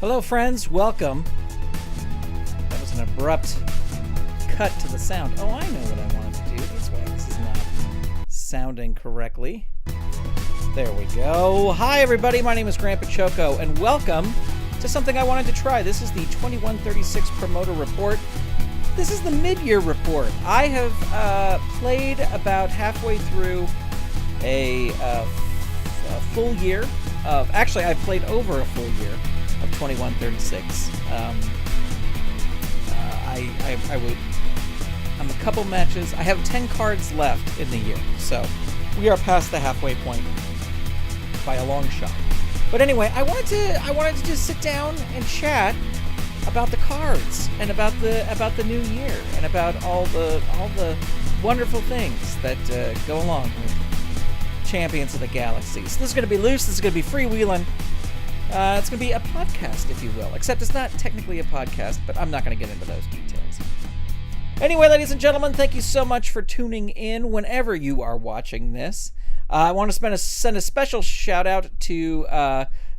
Hello, friends. Welcome. That was an abrupt cut to the sound. Oh, I know what I wanted to do. That's why this is not sounding correctly. There we go. Hi, everybody. My name is Grandpa Choco, and welcome to something I wanted to try. This is the 2136 Promoter Report. This is the mid-year report. I have played about halfway through a full year of... Actually, I've played over a full year of 2136. I'm a couple matches. I have 10 cards left in the year, so we are past the halfway point by a long shot. But anyway, I wanted to just sit down and chat about the cards and about the new year and about all the wonderful things that go along with Champions of the Galaxy. So this is going to be loose. This is going to be freewheeling. It's going to be a podcast, if you will. Except it's not technically a podcast, but I'm not going to get into those details. Anyway, ladies and gentlemen, thank you so much for tuning in whenever you are watching this. I want to send a special shout out to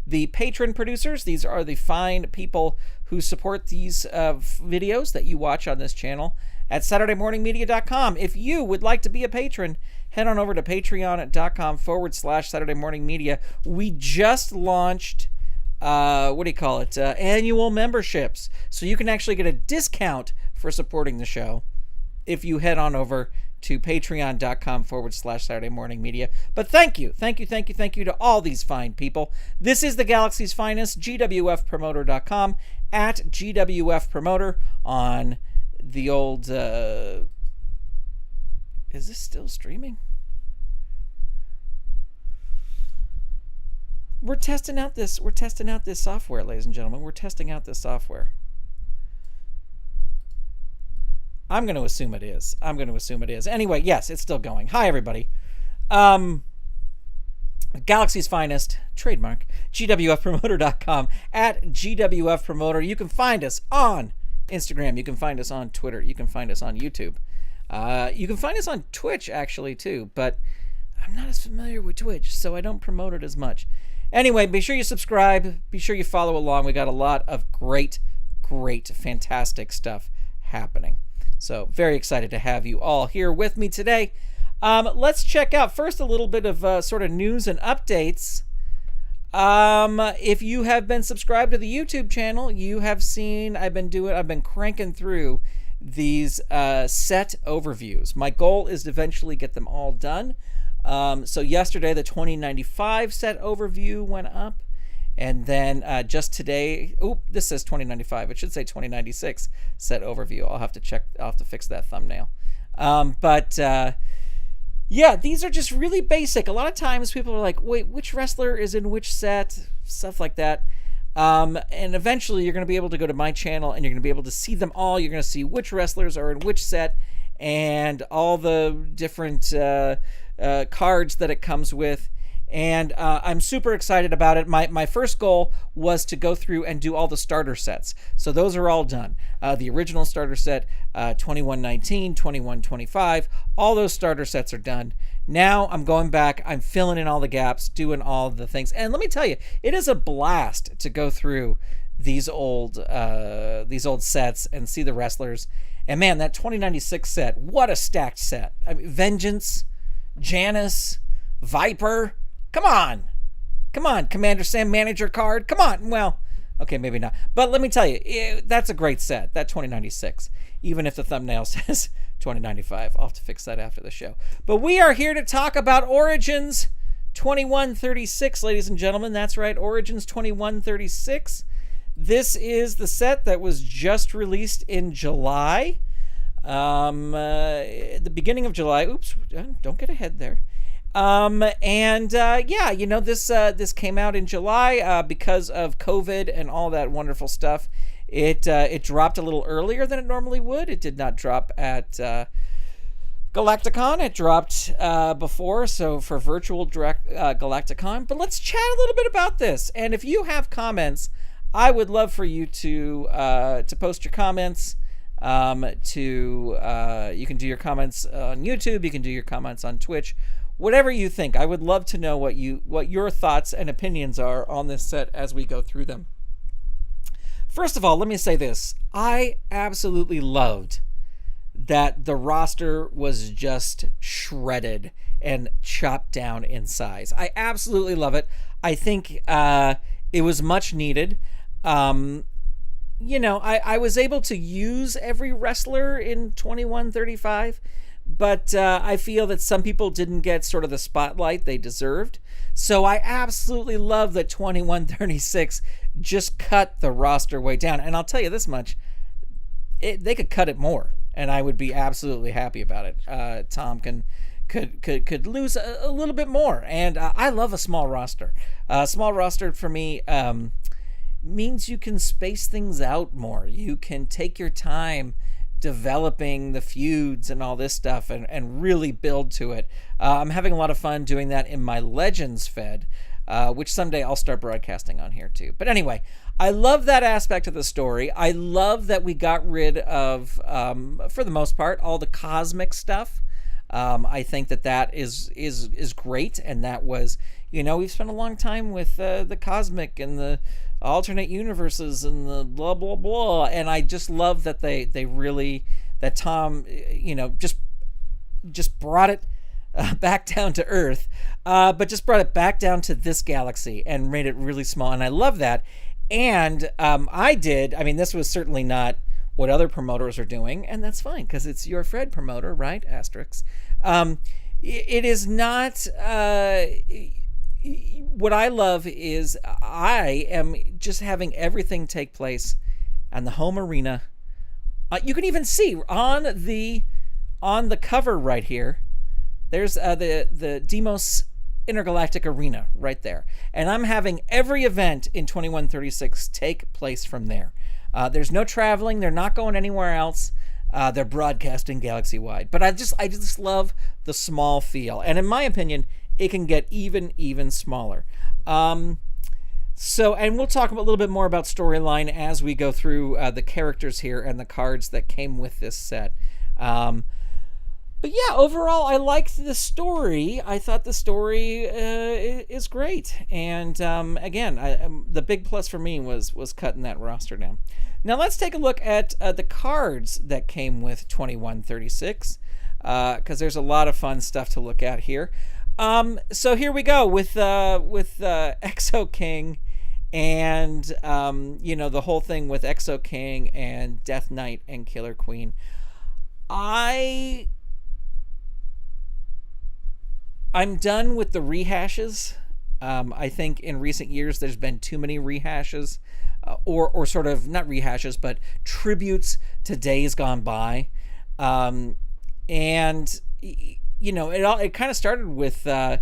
the patron producers. These are the fine people who support these videos that you watch on this channel at SaturdayMorningMedia.com. If you would like to be a patron, head on over to patreon.com/SaturdayMorningMedia. We just launched annual memberships. So you can actually get a discount for supporting the show if you head on over to patreon.com/SaturdayMorningMedia. But thank you to all these fine people. This is the Galaxy's finest, GWFpromoter.com, at GWFpromoter on the old, is this still streaming? We're testing out this software, ladies and gentlemen. We're testing out this software. I'm going to assume it is. Anyway, yes, it's still going. Hi, everybody. Galaxy's finest, trademark, GWFpromoter.com, at GWFpromoter. You can find us on Instagram. You can find us on Twitter. You can find us on YouTube. You can find us on Twitch, actually, too. But I'm not as familiar with Twitch, so I don't promote it as much. Anyway, be sure you subscribe. Be sure you follow along. We got a lot of great, fantastic stuff happening. So very excited to have you all here with me today. Let's check out first a little bit of sort of news and updates. If you have been subscribed to the YouTube channel, you have seen I've been cranking through these set overviews. My goal is to eventually get them all done. So yesterday, the 2095 set overview went up. And then just today, this says 2095. It should say 2096 set overview. I'll have to fix that thumbnail. Yeah, these are just really basic. A lot of times people are like, wait, which wrestler is in which set? Stuff like that. And eventually you're going to be able to go to my channel and you're going to be able to see them all. You're going to see which wrestlers are in which set and all the different cards that it comes with. And I'm super excited about it. My first goal was to go through and do all the starter sets. So those are all done. The original starter set, 2119, 2125, all those starter sets are done. Now I'm going back. I'm filling in all the gaps, doing all the things. And let me tell you, it is a blast to go through these old sets and see the wrestlers. And man, that 2096 set, what a stacked set. I mean, Vengeance, Janice, Viper. Come on, Commander Sam Manager card. Come on. Well, okay, maybe not. But let me tell you, that's a great set, that 2096. Even if the thumbnail says 2095. I'll have to fix that after the show. But we are here to talk about Origins 2136, ladies and gentlemen. That's right, Origins 2136. This is the set that was just released in July. At the beginning of July. Oops, don't get ahead there. This came out in July because of COVID and all that wonderful stuff. It dropped a little earlier than it normally would. It did not drop at Galacticon. It dropped before, so for virtual direct Galacticon. But let's chat a little bit about this. And if you have comments, I would love for you to post your comments. You can do your comments on YouTube. You can do your comments on Twitch. Whatever you think, I would love to know what your thoughts and opinions are on this set as we go through them. First of all, let me say this. I absolutely loved that the roster was just shredded and chopped down in size. I absolutely love it. I think it was much needed. I was able to use every wrestler in 2135, but I feel that some people didn't get sort of the spotlight they deserved. So I absolutely love that 2136 just cut the roster way down. And I'll tell you this much, they could cut it more, and I would be absolutely happy about it. Tom could lose a little bit more, and I love a small roster. Small roster for me means you can space things out more. You can take your time developing the feuds and all this stuff and really build to it. I'm having a lot of fun doing that in my Legends Fed, which someday I'll start broadcasting on here too. But anyway, I love that aspect of the story. I love that we got rid of, for the most part, all the cosmic stuff. I think that is great, and that was, we've spent a long time with the cosmic and the alternate universes and the blah blah blah, and I just love that they really, that Tom just brought it back down to Earth, but just brought it back down to this galaxy and made it really small, and I love that. And this was certainly not what other promoters are doing, and that's fine because it's your Fred promoter, right? Asterix. It is not. What I love is I am just having everything take place on the home arena. You can even see on the cover right here. There's the Demos Intergalactic Arena right there, and I'm having every event in 2136 take place from there. There's no traveling. They're not going anywhere else. They're broadcasting galaxy-wide. But I just love the small feel. And in my opinion, it can get even smaller. And we'll talk a little bit more about storyline as we go through the characters here and the cards that came with this set. But yeah, overall, I liked the story. I thought the story is great. And again, the big plus for me was cutting that roster down. Now let's take a look at the cards that came with 2136, because there's a lot of fun stuff to look at here. So here we go with Exo-King and the whole thing with Exo-King and Death Knight and Killer Queen. I'm done with the rehashes. I think in recent years there's been too many rehashes, or sort of not rehashes, but tributes to days gone by. And it kind of started with in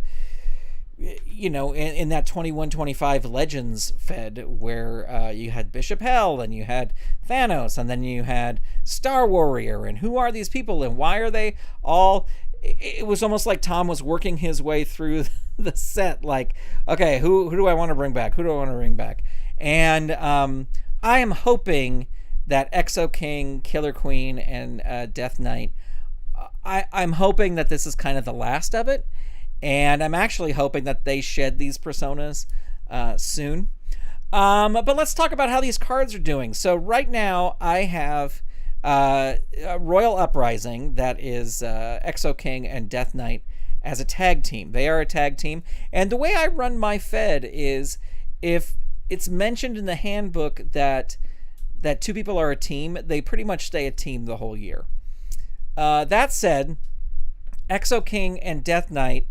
that 2125 Legends Fed where you had Bishop Hell and you had Thanos and then you had Star Warrior, and who are these people and why are they all. It was almost like Tom was working his way through the set, like, okay, who do I want to bring back? Who do I want to bring back? And I am hoping that Exo-King, Killer Queen, and Death Knight, I'm hoping that this is kind of the last of it. And I'm actually hoping that they shed these personas soon. But let's talk about how these cards are doing. So right now I have Royal Uprising, that is Exo-King and Death Knight, as a tag team. They are a tag team, and the way I run my Fed is if it's mentioned in the handbook that two people are a team, they pretty much stay a team the whole year. That said, Exo-King and Death Knight,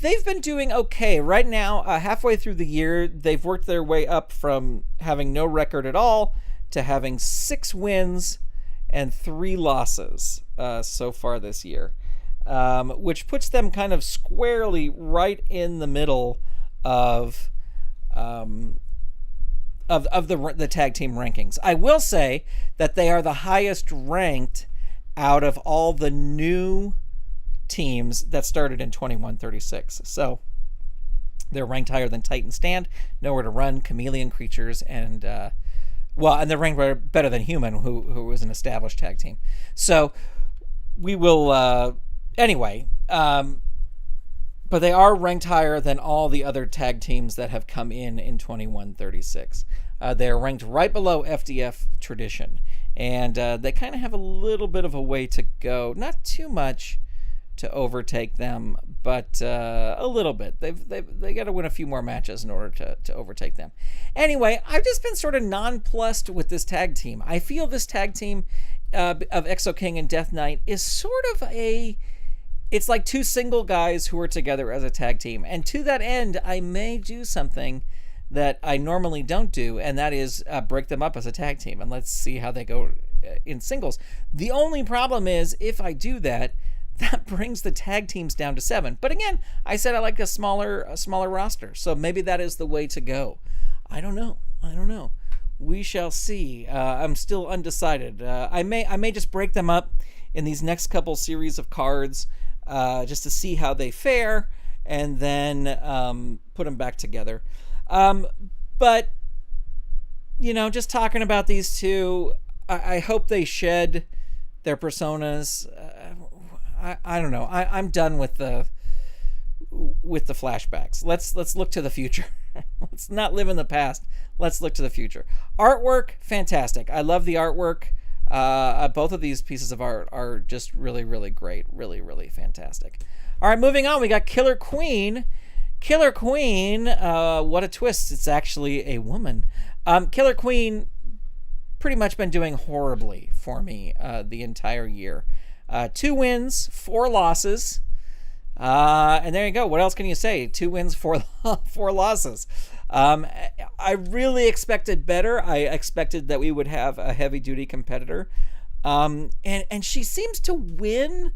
they've been doing okay. Right now, halfway through the year, they've worked their way up from having no record at all to having 6 wins and 3 losses so far this year, which puts them kind of squarely right in the middle of the tag team rankings. I will say that they are the highest ranked out of all the new teams that started in 2136. So they're ranked higher than Titan Stand, Nowhere to Run, Chameleon Creatures, and they're ranked better than Human, who was an established tag team. So we will anyway. But they are ranked higher than all the other tag teams that have come in 2136. They're ranked right below FDF Tradition, and they kind of have a little bit of a way to go. Not too much to overtake them, but a little bit. They got to win a few more matches in order to overtake them. Anyway, I've just been sort of nonplussed with this tag team. I feel this tag team of Exo-King and Death Knight is sort of it's like two single guys who are together as a tag team. And to that end, I may do something that I normally don't do, and that is break them up as a tag team, and let's see how they go in singles. The only problem is, if I do that, that brings the tag teams down to 7. But again, I said I like a smaller roster, so maybe that is the way to go. I don't know. We shall see. I'm still undecided. I may just break them up in these next couple series of cards, just to see how they fare, and then put them back together. But just talking about these two, I hope they shed their personas. I don't know. I'm done with the flashbacks. Let's look to the future. Let's not live in the past. Let's look to the future. Artwork, fantastic. I love the artwork. Both of these pieces of art are just really, really great. Really, really fantastic. All right, moving on. We got Killer Queen. Killer Queen, what a twist. It's actually a woman. Killer Queen pretty much been doing horribly for me the entire year. 2 wins, 4 losses. And there you go. What else can you say? 2 wins, 4 losses. I really expected better. I expected that we would have a heavy-duty competitor. And she seems to win,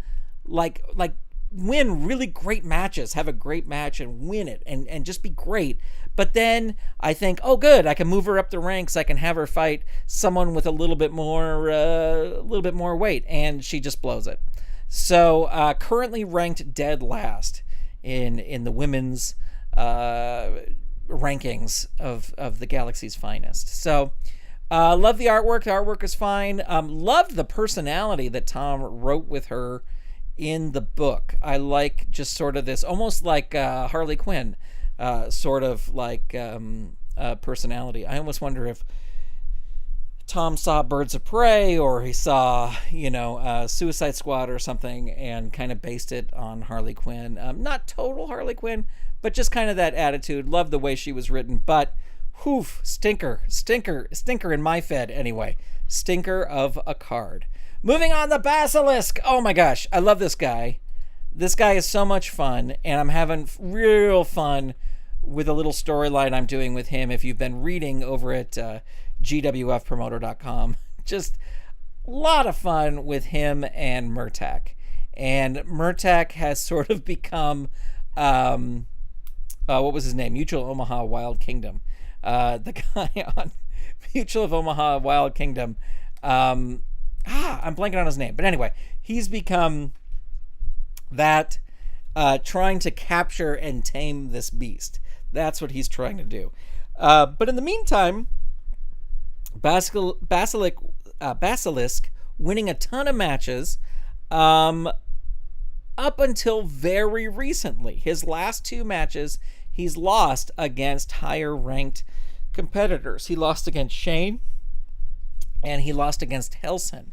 win really great matches, have a great match and win it and just be great. But then I think, oh, good, I can move her up the ranks. I can have her fight someone with a little bit more weight, and she just blows it. So currently ranked dead last in the women's rankings of the Galaxy's finest. So love the artwork. The artwork is fine. Love the personality that Tom wrote with her in the book. I like just sort of this, almost like Harley Quinn, sort of like personality. I almost wonder if Tom saw Birds of Prey, or he saw, Suicide Squad or something, and kind of based it on Harley Quinn. Not total Harley Quinn, but just kind of that attitude. Love the way she was written, but stinker in my Fed anyway. Stinker of a card. Moving on, the Basilisk. Oh my gosh, I love this guy. This guy is so much fun, and I'm having real fun with a little storyline I'm doing with him. If you've been reading over at gwfpromoter.com, just a lot of fun with him and Murtak. And Murtak has sort of become, what was his name? Mutual of Omaha Wild Kingdom. The guy on Mutual of Omaha Wild Kingdom. I'm blanking on his name. But anyway, he's become that, trying to capture and tame this beast. That's what he's trying to do. But in the meantime, Basilisk winning a ton of matches up until very recently. His last 2 matches, he's lost against higher ranked competitors. He lost against Shane, and he lost against Helson.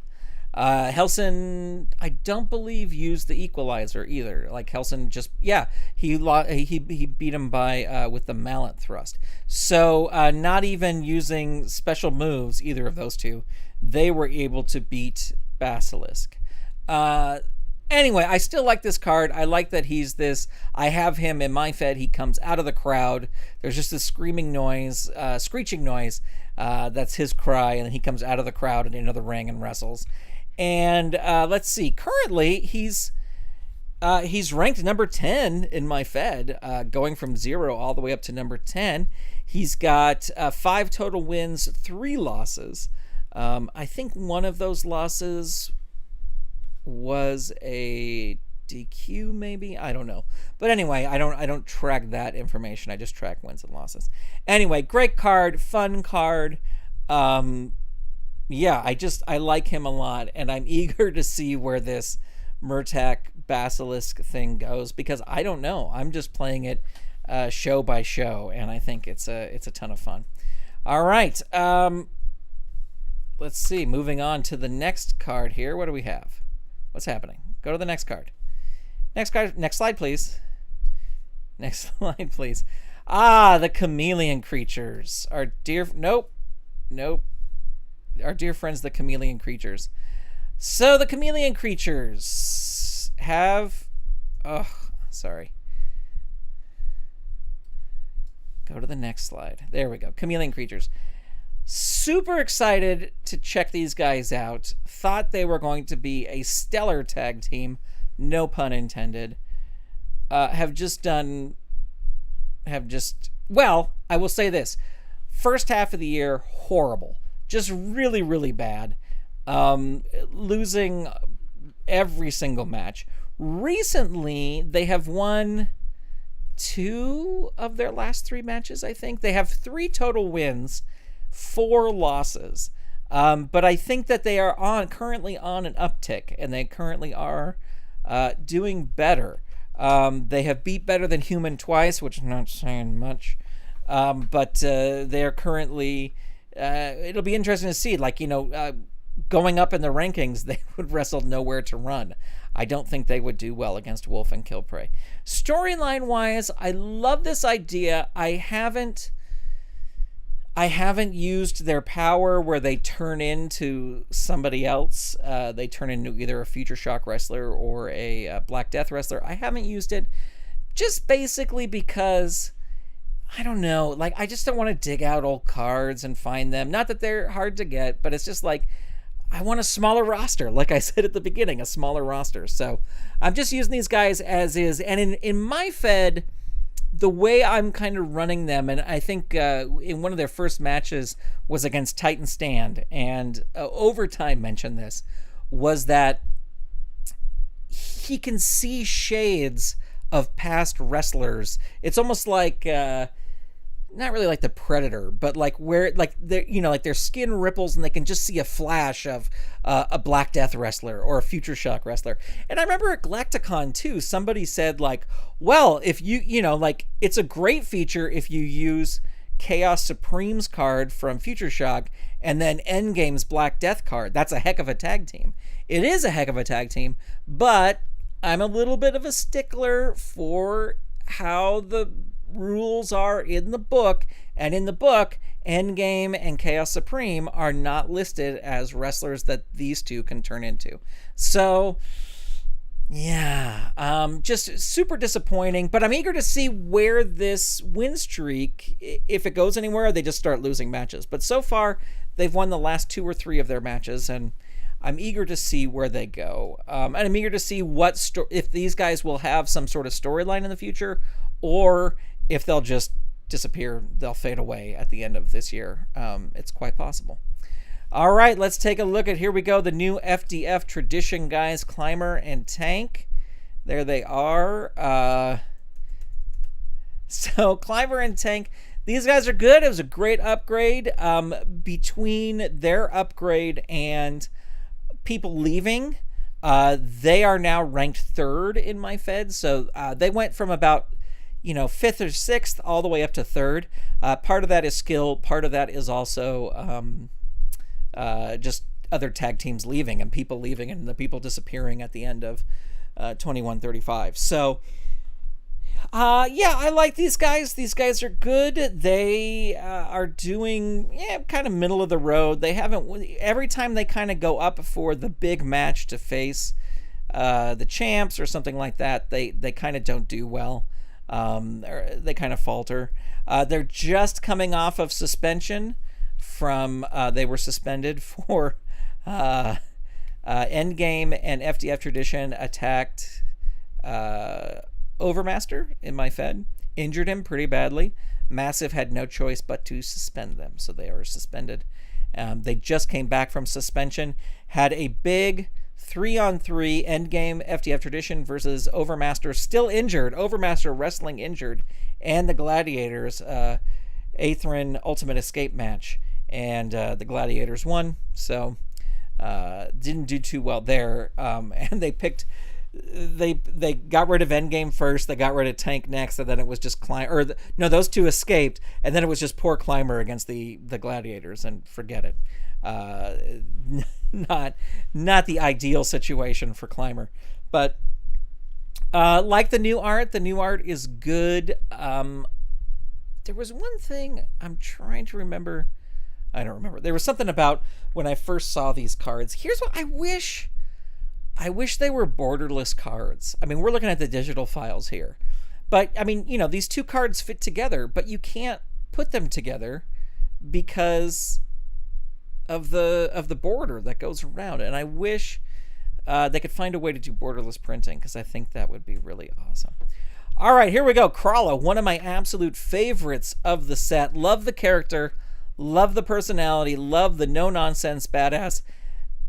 Helson, I don't believe, used the equalizer either. Like Helson just, he beat him by with the mallet thrust. So not even using special moves, either of those two, they were able to beat Basilisk. Anyway, I still like this card. I like that he's this. I have him in my Fed. He comes out of the crowd. There's just this screeching noise. That's his cry, and then he comes out of the crowd and into the ring and wrestles. And let's see. Currently, he's ranked number 10 in my Fed, going from 0 all the way up to number 10. He's got 5 total wins, 3 losses. I think one of those losses was a DQ, maybe. I don't know. But anyway, I don't track that information. I just track wins and losses. Anyway, great card, fun card. I like him a lot, and I'm eager to see where this Murtak Basilisk thing goes, because I don't know. I'm just playing it show by show, and I think it's a ton of fun. All right. Let's see. Moving on to the next card here. What do we have? What's happening? Go to the next card. Next card. Next slide, please. Next slide, please. Ah, the chameleon creatures. Our dear... Nope. Our dear friends, the chameleon creatures. So the chameleon creatures have... Oh, sorry. Go to the next slide. There we go. Chameleon creatures. Super excited to check these guys out. Thought they were going to be a stellar tag team. No pun intended. Well, I will say this. First half of the year, horrible. Just really, really bad. Losing every single match. Recently, they have won 2 of their last 3 matches, I think. They have 3 total wins, 4 losses. But I think that they are currently on an uptick, and they currently are doing better. They have beat Better Than Human twice, which is not saying much. But they're currently... it'll be interesting to see. Like, going up in the rankings, they would wrestle Nowhere to Run. I don't think they would do well against Wolf and Killprey. Storyline-wise, I love this idea. I haven't used their power where they turn into somebody else. They turn into either a Future Shock wrestler or a Black Death wrestler. I haven't used it just basically because, I don't know, like, I just don't want to dig out old cards and find them. Not that they're hard to get, but it's just like, I want a smaller roster. Like I said at the beginning, a smaller roster. So I'm just using these guys as is. And in my Fed, the way I'm kind of running them, and I think in one of their first matches was against Titan Stand, and Overtime mentioned this, was that he can see shades of past wrestlers. It's almost like... not really like the Predator, but like where, like, like their skin ripples and they can just see a flash of a Black Death wrestler or a Future Shock wrestler. And I remember at Galacticon too, somebody said like, well, if like, it's a great feature if you use Chaos Supreme's card from Future Shock and then Endgame's Black Death card. That's a heck of a tag team. It is a heck of a tag team, but I'm a little bit of a stickler for how the rules are in the book, and in the book, Endgame and Chaos Supreme are not listed as wrestlers that these two can turn into. So yeah, just super disappointing, but I'm eager to see where this win streak, if it goes anywhere, they just start losing matches. But so far they've won the last 2 or 3 of their matches, and I'm eager to see where they go. And I'm eager to see if these guys will have some sort of storyline in the future, or if they'll just disappear, they'll fade away at the end of this year. It's quite possible. All right, let's take a look at, here we go, the new FDF Tradition guys, Climber and Tank. There they are. So Climber and Tank, these guys are good. It was a great upgrade. Between their upgrade and people leaving, they are now ranked 3rd in my Fed. So they went from about 5th or 6th all the way up to 3rd. Part of that is skill. Part of that is also just other tag teams leaving and people leaving and the people disappearing at the end of 2135. So yeah, I like these guys. These guys are good. They are doing kind of middle of the road. They haven't, every time they kind of go up for the big match to face the champs or something like that, they kind of don't do well. They kind of falter. They're just coming off of suspension from they were suspended for Endgame, and FDF Tradition attacked Overmaster in my Fed, injured him pretty badly. Massive had no choice but to suspend them, so they are suspended. They just came back from suspension, had a big 3-on-3 Endgame FDF Tradition versus Overmaster, still injured. Overmaster wrestling injured, and the Gladiators, Atherin Ultimate Escape match, and the Gladiators won. So didn't do too well there, and they picked they got rid of Endgame first, they got rid of Tank next, and then it was just no, those two escaped, and then it was just poor Climber against the gladiators, and forget it. Not the ideal situation for Climber, but like the new art is good. There was one thing I'm trying to remember. I don't remember. There was something about when I first saw these cards. Here's what I wish they were borderless cards. I mean, we're looking at the digital files here. But, I mean, these two cards fit together, but you can't put them together because of the border that goes around. And I wish they could find a way to do borderless printing, because I think that would be really awesome. All right, here we go. Krala, one of my absolute favorites of the set. Love the character. Love the personality. Love the no-nonsense badass.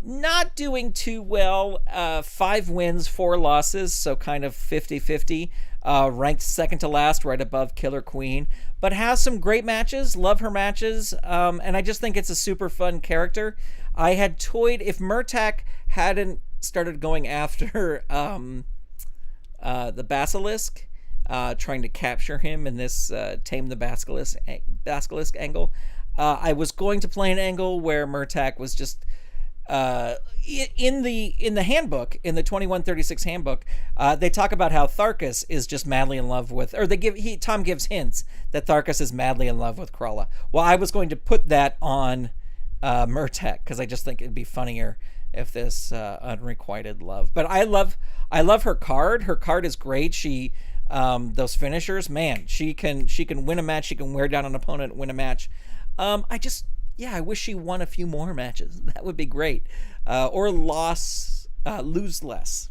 Not doing too well. 5 wins, 4 losses, so kind of 50-50. Ranked second to last, right above Killer Queen. But has some great matches. Love her matches. And I just think it's a super fun character. I had toyed, if Murtak hadn't started going after the Basilisk, trying to capture him in this Tame the Basilisk angle, I was going to play an angle where Murtak was just in the handbook, in the 2136 handbook, they talk about how Tharkas is just madly in love with, or Tom gives hints that Tharkas is madly in love with Krala. Well, I was going to put that on Murtak, because I just think it'd be funnier if this unrequited love. But I love her card. Her card is great. She those finishers, man, she can win a match. She can wear down an opponent, win a match. I wish she won a few more matches. That would be great. Or lose less,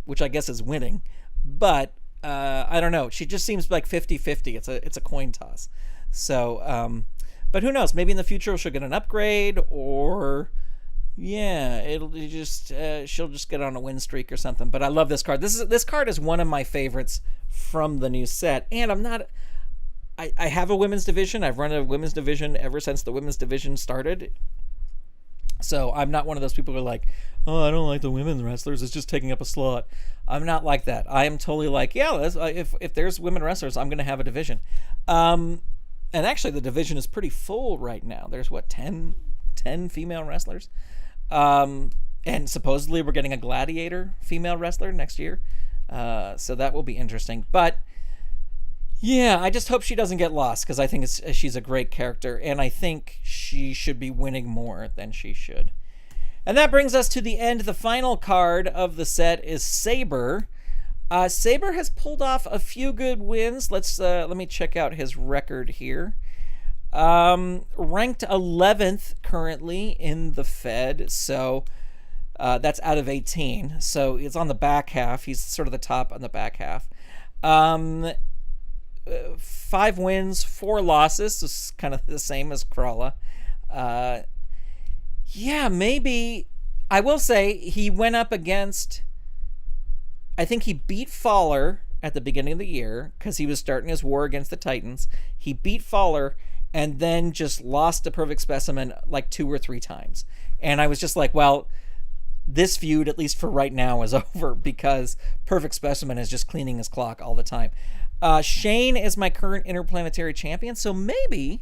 which I guess is winning. But I don't know. She just seems like 50-50. It's a coin toss. So, but who knows? Maybe in the future she'll get an upgrade, or she'll just get on a win streak or something. But I love this card. This card is one of my favorites from the new set, and I have a women's division. I've run a women's division ever since the women's division started. So I'm not one of those people who are like, oh, I don't like the women's wrestlers. It's just taking up a slot. I'm not like that. I am totally like, if there's women wrestlers, I'm going to have a division. And actually, the division is pretty full right now. There's, 10 female wrestlers? And supposedly we're getting a gladiator female wrestler next year. So that will be interesting. But yeah, I just hope she doesn't get lost, because I think she's a great character, and I think she should be winning more than she should. And that brings us to the end. The final card of the set is Saber. Saber has pulled off a few good wins. Let me check out his record here. Ranked 11th currently in the Fed, so that's out of 18. So it's on the back half. He's sort of the top on the back half. 5 wins, 4 losses. This is kind of the same as Krala. Maybe. I will say he went up against, I think he beat Fowler at the beginning of the year, because he was starting his war against the Titans. He beat Fowler and then just lost to Perfect Specimen like 2 or 3 times. And I was just like, well, this feud, at least for right now, is over, because Perfect Specimen is just cleaning his clock all the time. Shane is my current interplanetary champion, so maybe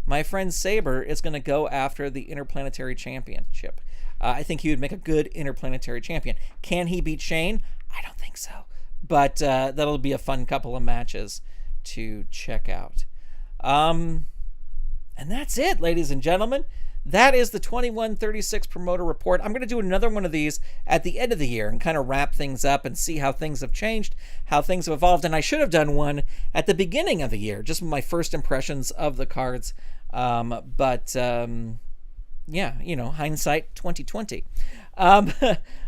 my friend Saber is going to go after the interplanetary championship. I think he would make a good interplanetary champion. Can he beat Shane? I don't think so, but that'll be a fun couple of matches to check out. And that's it, ladies and gentlemen. That is the 2136 promoter report. I'm going to do another one of these at the end of the year and kind of wrap things up and see how things have changed, how things have evolved. And I should have done one at the beginning of the year, just my first impressions of the cards. Hindsight 2020.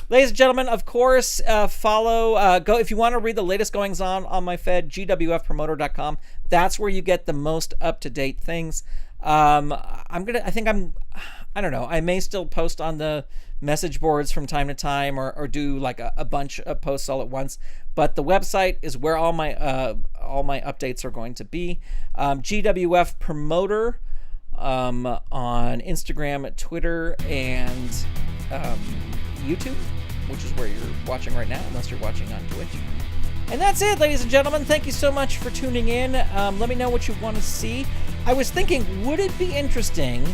Ladies and gentlemen, of course, follow, go if you want to read the latest goings on my Fed, gwfpromoter.com. That's where you get the most up-to-date things. I don't know. I may still post on the message boards from time to time, or do like a bunch of posts all at once. But the website is where all my updates are going to be. GWF Promoter on Instagram, Twitter, and YouTube. which is where you're watching right now, unless you're watching on Twitch. And that's it, ladies and gentlemen. Thank you so much for tuning in. Let me know what you want to see. I was thinking, would it be interesting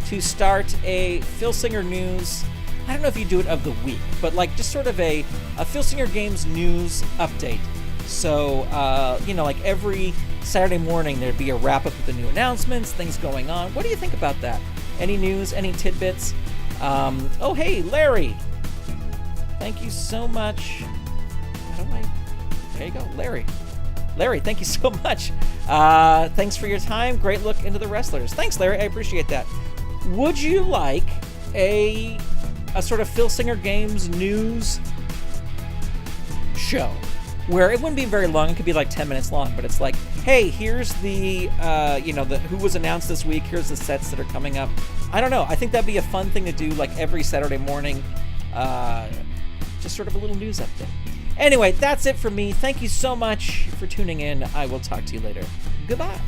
to start a Filsinger news, I don't know if you do it of the week, but like just sort of a Filsinger Games news update. So, like every Saturday morning there'd be a wrap-up with the new announcements, things going on. What do you think about that? Any news, any tidbits? Oh, hey, Larry. Thank you so much. There you go, Larry. Larry, thank you so much. Thanks for your time. Great look into the wrestlers. Thanks, Larry. I appreciate that. Would you like a sort of Filsinger Games news show where it wouldn't be very long? It could be like 10 minutes long, but it's like, hey, here's the who was announced this week. Here's the sets that are coming up. I don't know. I think that'd be a fun thing to do like every Saturday morning. Just sort of a little news update. Anyway, that's it for me. Thank you so much for tuning in. I will talk to you later. Goodbye.